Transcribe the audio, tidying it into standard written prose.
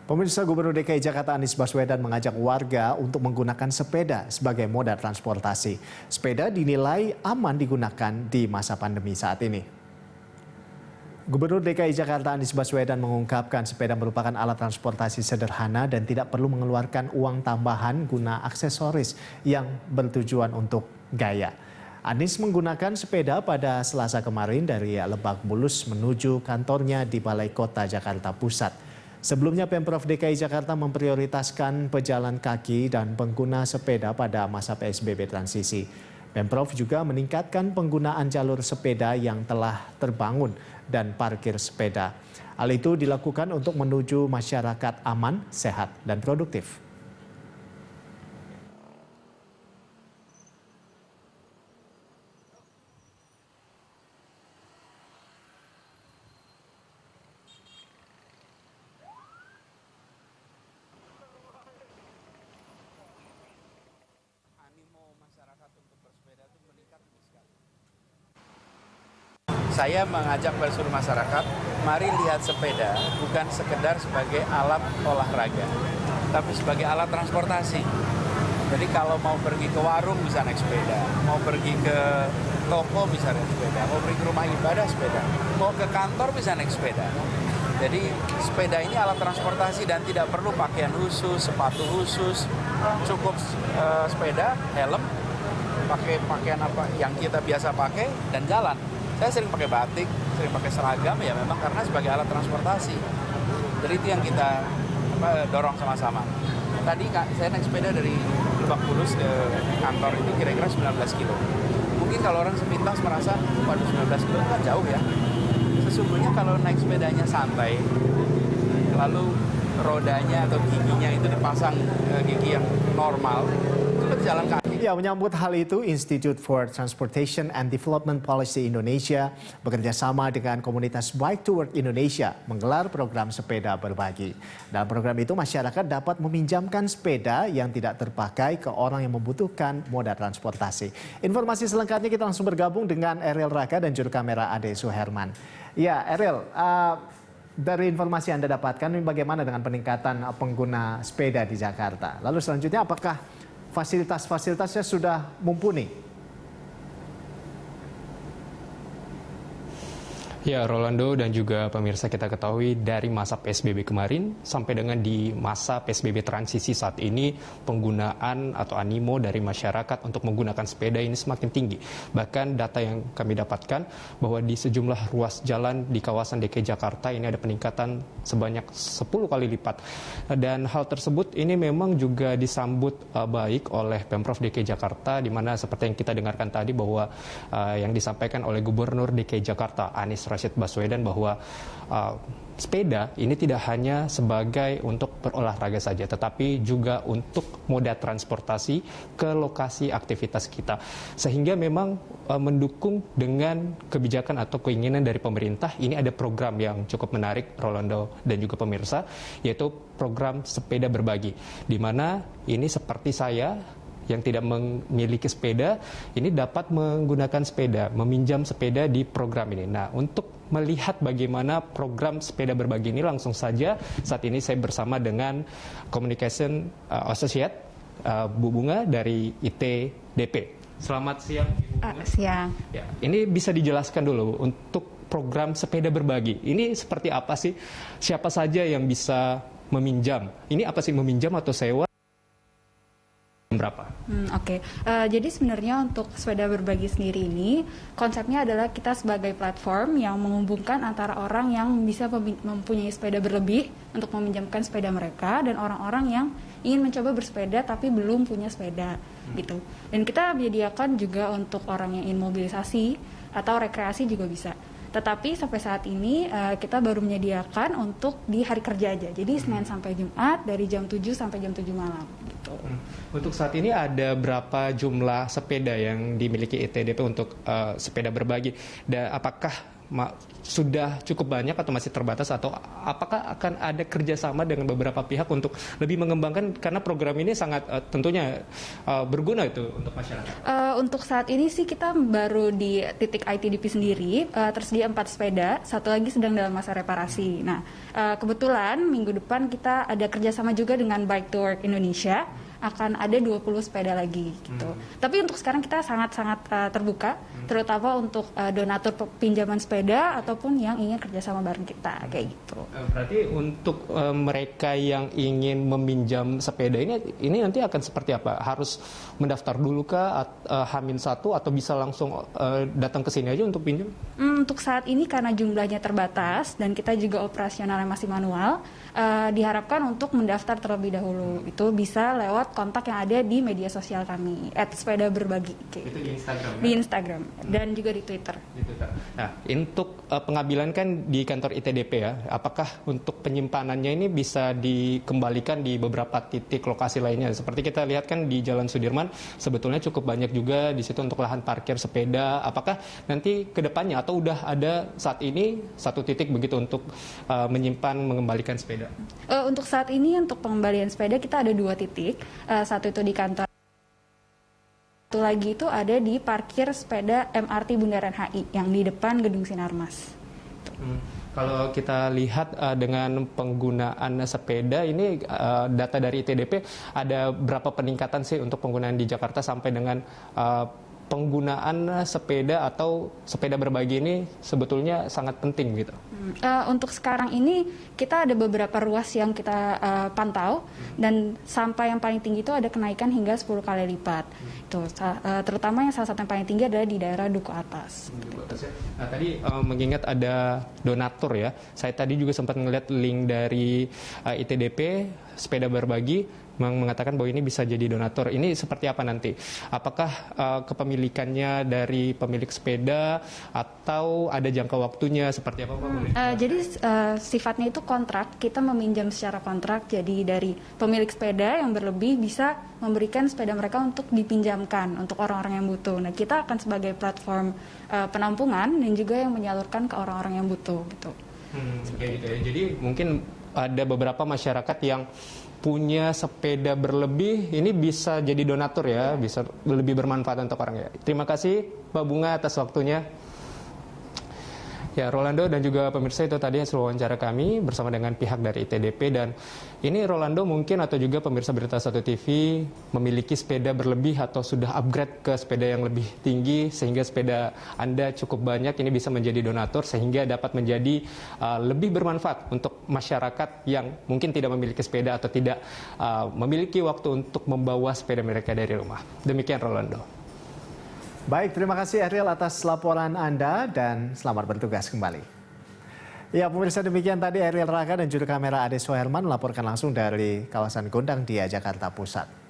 Pemirsa, Gubernur DKI Jakarta Anies Baswedan mengajak warga untuk menggunakan sepeda sebagai moda transportasi. Sepeda dinilai aman digunakan di masa pandemi saat ini. Gubernur DKI Jakarta Anies Baswedan mengungkapkan sepeda merupakan alat transportasi sederhana dan tidak perlu mengeluarkan uang tambahan guna aksesoris yang bertujuan untuk gaya. Anies menggunakan sepeda pada Selasa kemarin dari Lebak Bulus menuju kantornya di Balai Kota Jakarta Pusat. Sebelumnya Pemprov DKI Jakarta memprioritaskan pejalan kaki dan pengguna sepeda pada masa PSBB transisi. Pemprov juga meningkatkan penggunaan jalur sepeda yang telah terbangun dan parkir sepeda. Hal itu dilakukan untuk menuju masyarakat aman, sehat, dan produktif. Saya mengajak seluruh masyarakat, mari lihat sepeda bukan sekedar sebagai alat olahraga, tapi sebagai alat transportasi. Jadi kalau mau pergi ke warung bisa naik sepeda, mau pergi ke toko bisa naik sepeda, mau pergi ke rumah ibadah sepeda, mau ke kantor bisa naik sepeda. Jadi sepeda ini alat transportasi dan tidak perlu pakaian khusus, sepatu khusus, cukup sepeda, helm, pakai pakaian apa yang kita biasa pakai dan jalan. Saya sering pakai batik, sering pakai seragam ya memang karena sebagai alat transportasi. Jadi itu yang kita dorong sama-sama. Tadi saya naik sepeda dari Lebak Bulus ke kantor itu kira-kira 19 kilo. Mungkin kalau orang sepintas merasa, waduh 19 kilo itu kan jauh ya. Sesungguhnya kalau naik sepedanya santai, lalu rodanya atau giginya itu dipasang gigi yang normal, itu jalan kaki. Ya, menyambut hal itu, Institute for Transportation and Development Policy Indonesia bekerja sama dengan komunitas Bike to Work Indonesia menggelar program sepeda berbagi. Dalam program itu, masyarakat dapat meminjamkan sepeda yang tidak terpakai ke orang yang membutuhkan moda transportasi. Informasi selengkapnya kita langsung bergabung dengan Ariel Raka dan juru kamera Ade Suherman. Ya, Ariel, dari informasi yang Anda dapatkan, bagaimana dengan peningkatan pengguna sepeda di Jakarta? Lalu selanjutnya, apakah fasilitas-fasilitasnya sudah mumpuni? Ya, Rolando dan juga pemirsa, kita ketahui dari masa PSBB kemarin sampai dengan di masa PSBB transisi saat ini, penggunaan atau animo dari masyarakat untuk menggunakan sepeda ini semakin tinggi. Bahkan data yang kami dapatkan bahwa di sejumlah ruas jalan di kawasan DKI Jakarta ini ada peningkatan sebanyak 10 kali lipat. Dan hal tersebut ini memang juga disambut baik oleh Pemprov DKI Jakarta, di mana seperti yang kita dengarkan tadi bahwa yang disampaikan oleh Gubernur DKI Jakarta Anies Rashid Baswedan bahwa sepeda ini tidak hanya sebagai untuk berolahraga saja, tetapi juga untuk moda transportasi ke lokasi aktivitas kita. Sehingga memang mendukung dengan kebijakan atau keinginan dari pemerintah, ini ada program yang cukup menarik, Rolando dan juga pemirsa, yaitu program sepeda berbagi. Di mana ini seperti saya yang tidak memiliki sepeda, ini dapat menggunakan sepeda, meminjam sepeda di program ini. Nah, untuk melihat bagaimana program sepeda berbagi ini, langsung saja saat ini saya bersama dengan Communication Associate Bu Bunga dari ITDP. Selamat siang, Bu Bunga. Siang. Ya, ini bisa dijelaskan dulu untuk program sepeda berbagi. Ini seperti apa sih? Siapa saja yang bisa meminjam? Ini apa sih, meminjam atau sewa? Berapa? Oke. Jadi sebenarnya untuk sepeda berbagi sendiri ini konsepnya adalah kita sebagai platform yang menghubungkan antara orang yang bisa mempunyai sepeda berlebih untuk meminjamkan sepeda mereka dan orang-orang yang ingin mencoba bersepeda tapi belum punya sepeda gitu. Dan kita menyediakan juga untuk orang yang ingin mobilisasi atau rekreasi juga bisa. Tetapi sampai saat ini kita baru menyediakan untuk di hari kerja aja. Jadi Senin sampai Jumat dari jam 7 sampai jam 7 malam gitu. Untuk saat ini ada berapa jumlah sepeda yang dimiliki ITDP untuk sepeda berbagi? Dan apakah sudah cukup banyak atau masih terbatas, atau apakah akan ada kerjasama dengan beberapa pihak untuk lebih mengembangkan, karena program ini sangat tentunya berguna itu untuk masyarakat? Untuk saat ini sih kita baru di titik ITDP sendiri tersedia 4 sepeda, satu lagi sedang dalam masa reparasi. Nah, kebetulan minggu depan kita ada kerjasama juga dengan Bike to Work Indonesia, akan ada 20 sepeda lagi gitu. Tapi untuk sekarang kita sangat-sangat terbuka, terutama untuk donatur pinjaman sepeda ataupun yang ingin kerjasama bareng kita kayak gitu. Berarti untuk mereka yang ingin meminjam sepeda ini nanti akan seperti apa? Harus mendaftar dulu kah, H-1 atau bisa langsung datang ke sini aja untuk pinjam? Untuk saat ini karena jumlahnya terbatas dan kita juga operasionalnya masih manual, diharapkan untuk mendaftar terlebih dahulu. Itu bisa lewat kontak yang ada di media sosial kami @sepedaberbagi. Itu di Instagram? Di Instagram dan juga di Twitter. Nah, untuk pengambilan kan di kantor ITDP ya, apakah untuk penyimpanannya ini bisa dikembalikan di beberapa titik lokasi lainnya? Seperti kita lihat kan di Jalan Sudirman, sebetulnya cukup banyak juga di situ untuk lahan parkir sepeda. Apakah nanti ke depannya atau udah ada saat ini satu titik begitu untuk menyimpan, mengembalikan sepeda? Untuk saat ini untuk pengembalian sepeda kita ada 2 titik. Satu itu di kantor, satu lagi itu ada di parkir sepeda MRT Bundaran HI yang di depan Gedung Sinarmas. Kalau kita lihat dengan penggunaan sepeda ini, data dari ITDP ada berapa peningkatan sih untuk penggunaan di Jakarta sampai dengan penggunaan sepeda atau sepeda berbagi ini sebetulnya sangat penting gitu? Untuk sekarang ini kita ada beberapa ruas yang kita pantau dan sampai yang paling tinggi itu ada kenaikan hingga 10 kali lipat. Itu terutama yang salah satu yang paling tinggi adalah di daerah Duku Atas. Nah, tadi mengingat ada donatur ya, saya tadi juga sempat melihat link dari ITDP sepeda berbagi mengatakan bahwa ini bisa jadi donatur. Ini seperti apa nanti? Apakah kepemilikannya dari pemilik sepeda atau ada jangka waktunya seperti apa Pak? Jadi sifatnya itu kontrak, kita meminjam secara kontrak. Jadi dari pemilik sepeda yang berlebih bisa memberikan sepeda mereka untuk dipinjamkan untuk orang-orang yang butuh. Nah, kita akan sebagai platform penampungan dan juga yang menyalurkan ke orang-orang yang butuh gitu. Kayak gitu ya. Jadi mungkin ada beberapa masyarakat yang punya sepeda berlebih, ini bisa jadi donatur ya, bisa lebih bermanfaat untuk orang ya. Terima kasih Mbak Bunga atas waktunya. Ya, Rolando dan juga pemirsa, itu tadi hasil wawancara kami bersama dengan pihak dari ITDP. Dan ini Rolando mungkin atau juga pemirsa Berita 1 TV memiliki sepeda berlebih atau sudah upgrade ke sepeda yang lebih tinggi sehingga sepeda Anda cukup banyak, ini bisa menjadi donatur sehingga dapat menjadi lebih bermanfaat untuk masyarakat yang mungkin tidak memiliki sepeda atau tidak memiliki waktu untuk membawa sepeda mereka dari rumah. Demikian Rolando. Baik, terima kasih Ariel atas laporan Anda dan selamat bertugas kembali. Ya, pemirsa, demikian tadi Ariel Raka dan juru kamera Ade Soherman melaporkan langsung dari kawasan Gondang Dia, Jakarta Pusat.